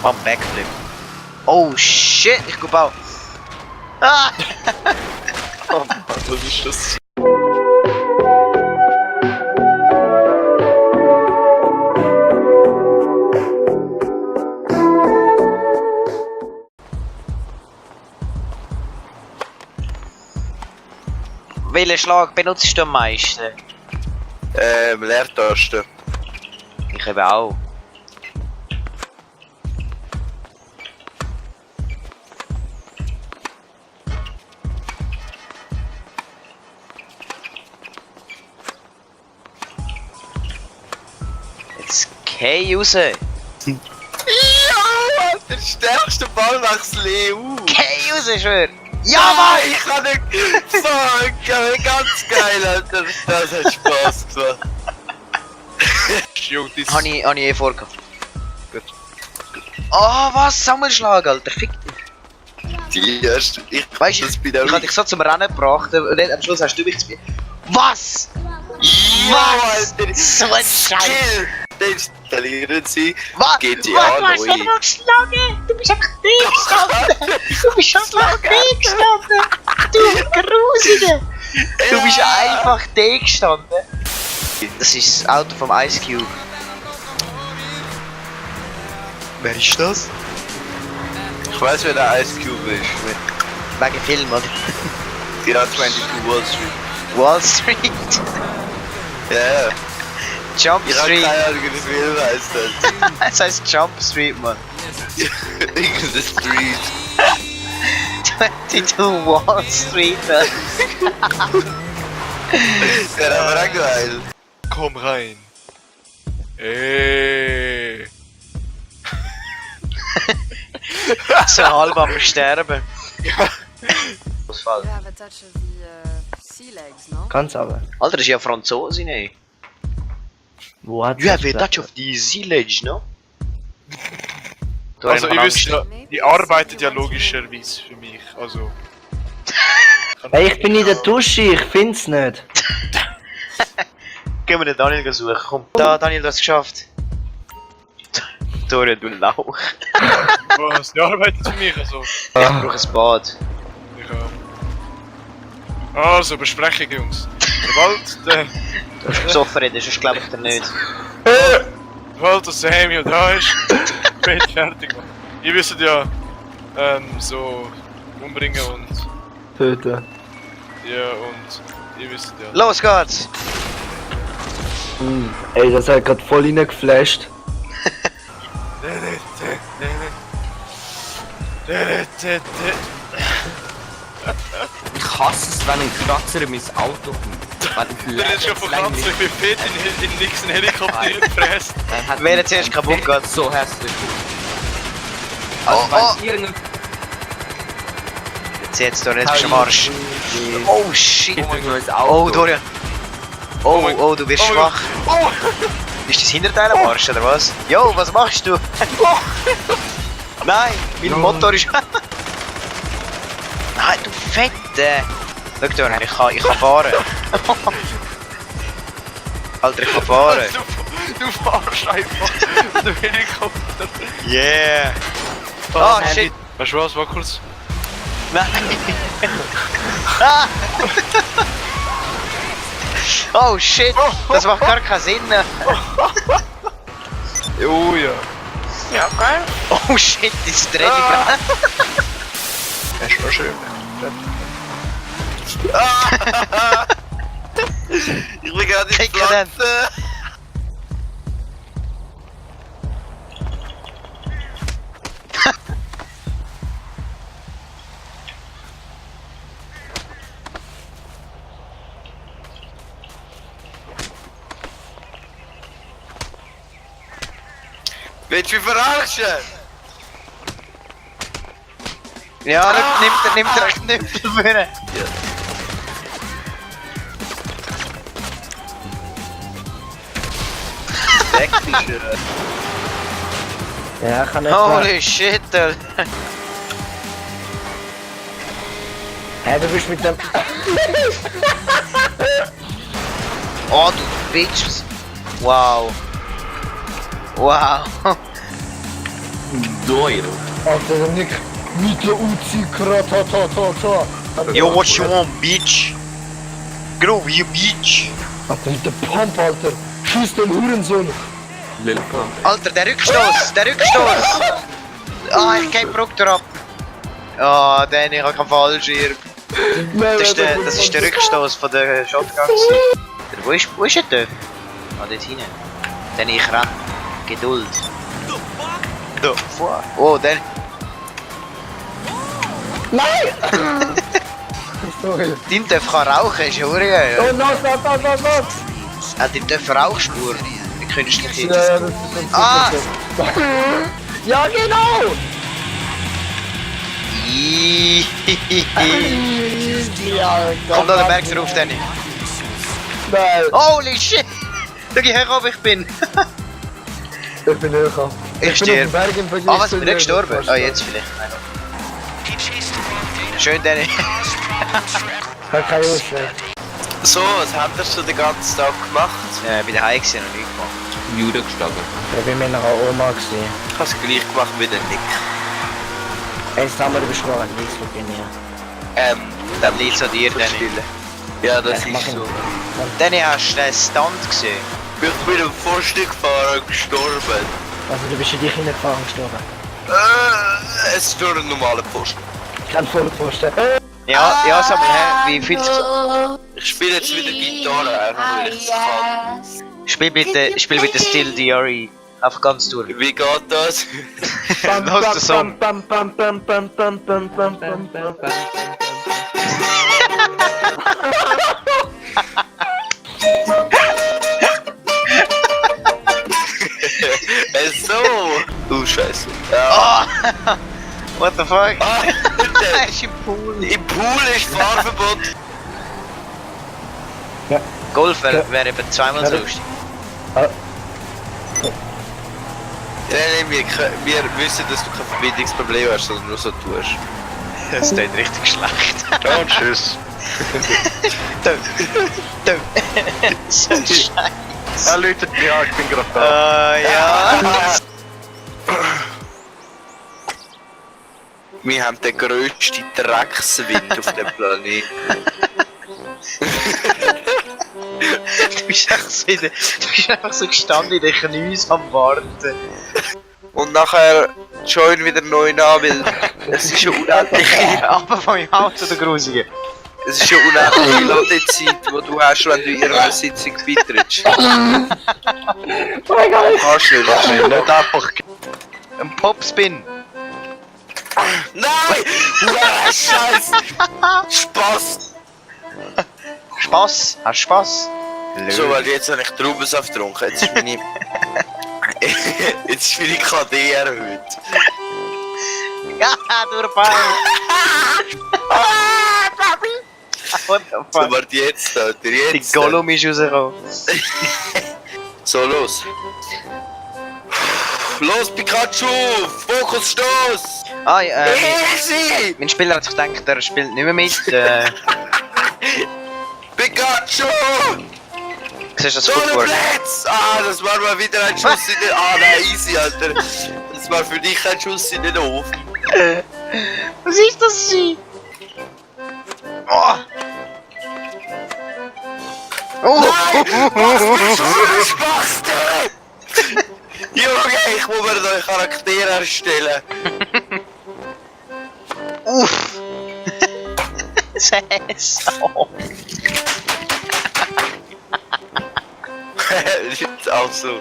Mach einen Backflip. Oh shit, ich glaube auch. Ah! Oh Mann, was ist das? Welchen Schlag benutzt du am meisten? Leertaste. Ich eben auch. Jetzt geh raus! Ja, der stärkste Ballwechsel EU! Geh raus, schwör! Ja, Ja, Mann! ich kann nicht. Fuck, aber ganz geil, Alter. Das hat Spaß gemacht. Jo, das Habe ich eh vorgehabt. Gut. Oh, was? Sammelschlag, Alter, fick dich! Die erste. Weißt du, das bin ich hab dich so zum Rennen gebracht und dann am Schluss hast du mich zu mir. Was? Ja, Was? Alter. So ein Scheiß! Skill. Den installieren sie. Was? GTA Du hast neu. nicht mal geschlagen! Du bist einfach D gestanden! Du bist einfach D gestanden! Du Grusige! Du bist einfach D gestanden! Das ist das Auto vom Ice Cube. Wer ist das? Ich weiß, wer der Ice Cube ist. Wegen Film, oder? Ja, 22 Wall Street. Wall Street! Ja, Jump ich hab Street! keine Ahnung, wie der Film heißt. Es heißt Jump Street, Mann. Irgendeine Street. 22 Wall Street, Mann. Der aber auch geil. Komm rein. Ey. So halb am Sterben. Ausfall. You have a touch of the sea legs, no? Ganz aber. Alter, das ist ja Franzose, ne? Wo hat You have a touch of the village, no? Also ihr wisst ja, die arbeitet ja logischerweise für mich. Also. Hey, ich bin in der Dusche, ich find's nicht. Gehen wir den Daniel suchen, komm. Da, Daniel, du hast es geschafft. Dorian, du Lauch. Was? Die arbeitet für mich, also. Ich brauche ein Bad. Ja. Also, Besprechung, Jungs. Sobald der. Du hast besoffen reden, sonst glaube ich dir nicht. Sobald der Samuel da ist, bin ich fertig, Mann. Ihr wisst ja, so umbringen und. Töten. Ja, und. Ihr wisst ja. Los geht's! Ey, das hat grad voll reingeflasht. Ich hasse es, wenn ein Kratzer in mein Auto kommt. Der ist schon von Katzen, ich bin fit in nix einen Helikopter gefräst. Wer jetzt erst kaputt geht. So hässlich. Oh, oh! Wenn irgendein Jetzt Dorian, jetzt bist du am Arsch. Oh shit! neues Auto. Oh Dorian! Oh, mein- oh, du wirst oh mein- schwach. Oh! Ist das Hinterteil am Arsch oder was? Jo, was machst du? Nein, mein Motor ist... Nein, du Fette! Schau Dorian, ich kann fahren. Alter, ich kann fahren. Du fahrst einfach den Helikopter. Yeah! Ah, shit! Weißt du was, war kurz? Nein! Ah. Oh shit! Das macht gar keinen Sinn! Oh ja. Ja, geil. Oh shit, das dreht mich gerade. Das war schön. Ich bin gerade in Kick die ihn dann. Pflanze. Willst du mich verarschen? Ja, nimmt er einen Knüppel für. Weg bist du. Ja, ich kann nicht. Holy shit, Alter. Hey, du bist mit dem. Oh, du Bitch. Wow. Wow. 2 €. Alter, Nick, mit der Uzi, ta. Yo, what you want, bitch? Grow, you bitch. Alter, mit der Pump, Alter. Schieß den Hurensohn. Lil Pump. Alter, der Rückstoß! Ah, ich geb Proctor ab. Ah, Danny, ich hab keinen Fallschirm. Das ist der Rückstoß von der Shotgun. Wo ist er dort? Ah, dort hinten. Danny, ich renn. Geduld. Da, vor. Oh, Danny. Nein! Sorry. Dein darf kann rauchen, ist ja urgeil. Oh, los! Ah, dein darf Rauchspur. Wie könntest du dich Ja, jetzt? das ist Ah! Ja, genau! Ja, Komm da den Berg drauf, Danny. Nein, Holy shit! Schau her, ob ich bin. ich bin näher gekommen. Ich sterbe. Ah, was, bin ich gestorben? Ah, Ah, jetzt vielleicht. Schön, Danny. Ich habe keine Ausschläge. So, was habt ihr den ganzen Tag gemacht? Bei der Heim gesehen und nicht gemacht. Jude geschlagen. Ich bin mit einer Oma gesehen. Ich hab's gleich gemacht wie der Nick. Eins haben wir beschworen, nicht so genial. Dann liegt es an dir, Danny. Stille. Ja, das Ich mach ist ihn. so. Danny, hast du den Stunt gesehen? Ich bin am Vorstückfahrer gestorben. Also du bist in dich hineingefahren gestorben. Es ist nur ein normaler Post. Ich kann voll vorstellen. Ja, sag mal, hä? Wie fühlt sich... Ich spiele jetzt wieder Gitarre, einfach weil ich es kann. Spiel bitte Still Diary. Einfach ganz durch. Wie geht das? Lass den Song. So! Scheiße. Ja. Oh! What the fuck? Ah, Er ist im Pool. im Pool ist Fahrverbot. Golf wäre eben zweimal so lustig. Wir wissen, dass du kein Verbindungsproblem hast, sondern nur so tust. Das klingt richtig schlecht. Ja, und tschüss. Du. So scheiße. Er läutet mich an, ich bin gerade da. Ja. Wir haben den grössten Dreckswind auf dem Planeten. Du bist einfach so gestanden in den Knien am Warten. Und nachher join wieder neu an, weil es ist eine unendliche, Aber von meinem Auto, der Grusige. es ist eine unendliche Ladezeit, die du hast, wenn du in ihrer Sitzung beitrittst. Oh mein Gott! Kannst du nicht. Nicht einfach... Ein Popspin. Nein! Scheiße! Spaß! Spaß. Hast du Spaß? So, weil jetzt habe ich Traubensaft getrunken. Jetzt ist meine... jetzt ist meine KD erhöht. Ja, durchfallen. What the So, fuck? warte jetzt, Alter. Die Jetzt. Gollum ist rausgekommen. So, los. Los, Pikachu! Fokusstoß! Ah, ja, Easy! mein Spieler hat sich gedacht, er spielt nicht mehr mit. Pikachu! Siehst du das Solo Footwork? Blitz! Ah, das war mal wieder ein Schuss in den... Ah, nein, easy, Alter. Das war für dich ein Schuss in den Ofen. Was ist das sie? Oh! Oh! Was für ein Spaß, Junge, ich muss mir neue Charaktere erstellen. Uff! Saison! Jetzt auch so.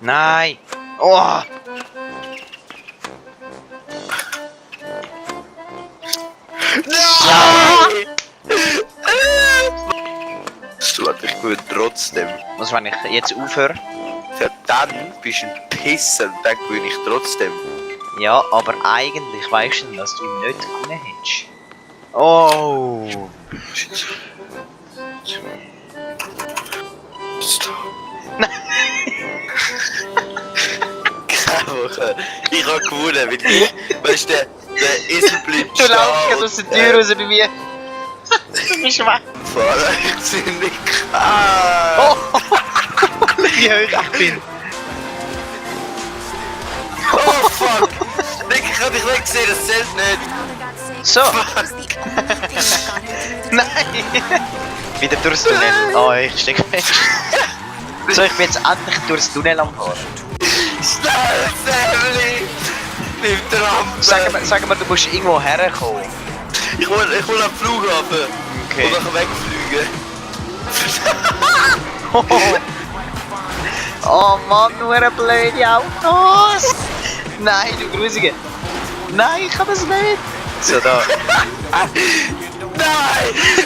Nein! Oh! Nein! Das tut mich gut trotzdem. Was, wenn ich jetzt aufhöre? Ja, dann bist du ein Pisser und dann gewinne ich trotzdem. Ja, aber eigentlich weißt du, dass du ihn nicht gewonnen hättest. Oh! Keine Woche. Ich habe gewonnen, weil ich, weißt du, Der Esel bleibt Du stehen. laufst gerade aus der Tür raus bei mir. Du bist weg. Fahren, ich ziemlich krass. Oh! Wie hoch ich bin. Oh fuck! Nick, ich hab dich nicht gesehen, das zählt nicht. So. Nein! Wieder durchs Tunnel. Oh, ich steck fest. So, ich bin jetzt endlich durchs Tunnel am Fahren. Schnell, Sammy! Nimm die Rampe. Sag mal, du musst irgendwo herkommen. Ich hol am Flughafen. Okay. Und dann wegfliegen. Oh Mann, nur eine blöde Autos! Nein, du Grusige! Nein, ich kann das nicht! So, da. Nein!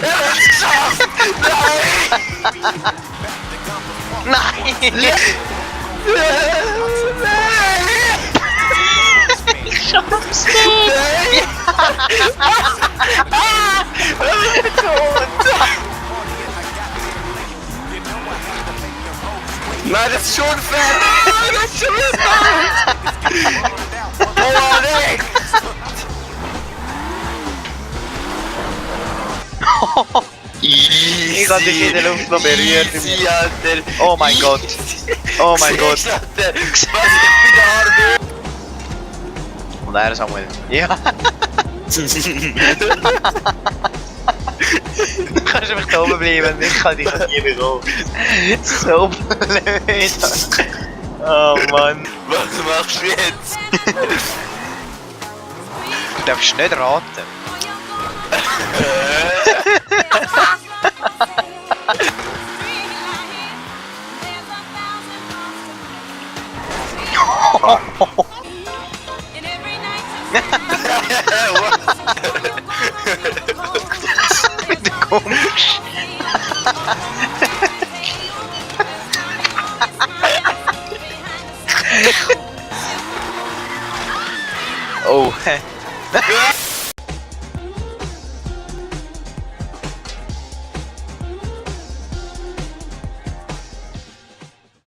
Er hat es geschafft! Nein! Nein! Ich schaff's nicht! Nein, das ist schon fett! Nein, das ist schon wieder! Oh, Nick! Easy! Ich hab dich in der Luft noch berührt. Easy, Alter! Oh mein Gott! Oh mein Gott! Siehst du, Alter? Was ich wieder habe! Und er Samuel. Ja! Du kannst einfach da oben bleiben, ich kann dich nie mehr raus. So blöd! Oh Mann! Was machst du jetzt? Du darfst nicht raten. Bitte komisch. Oh.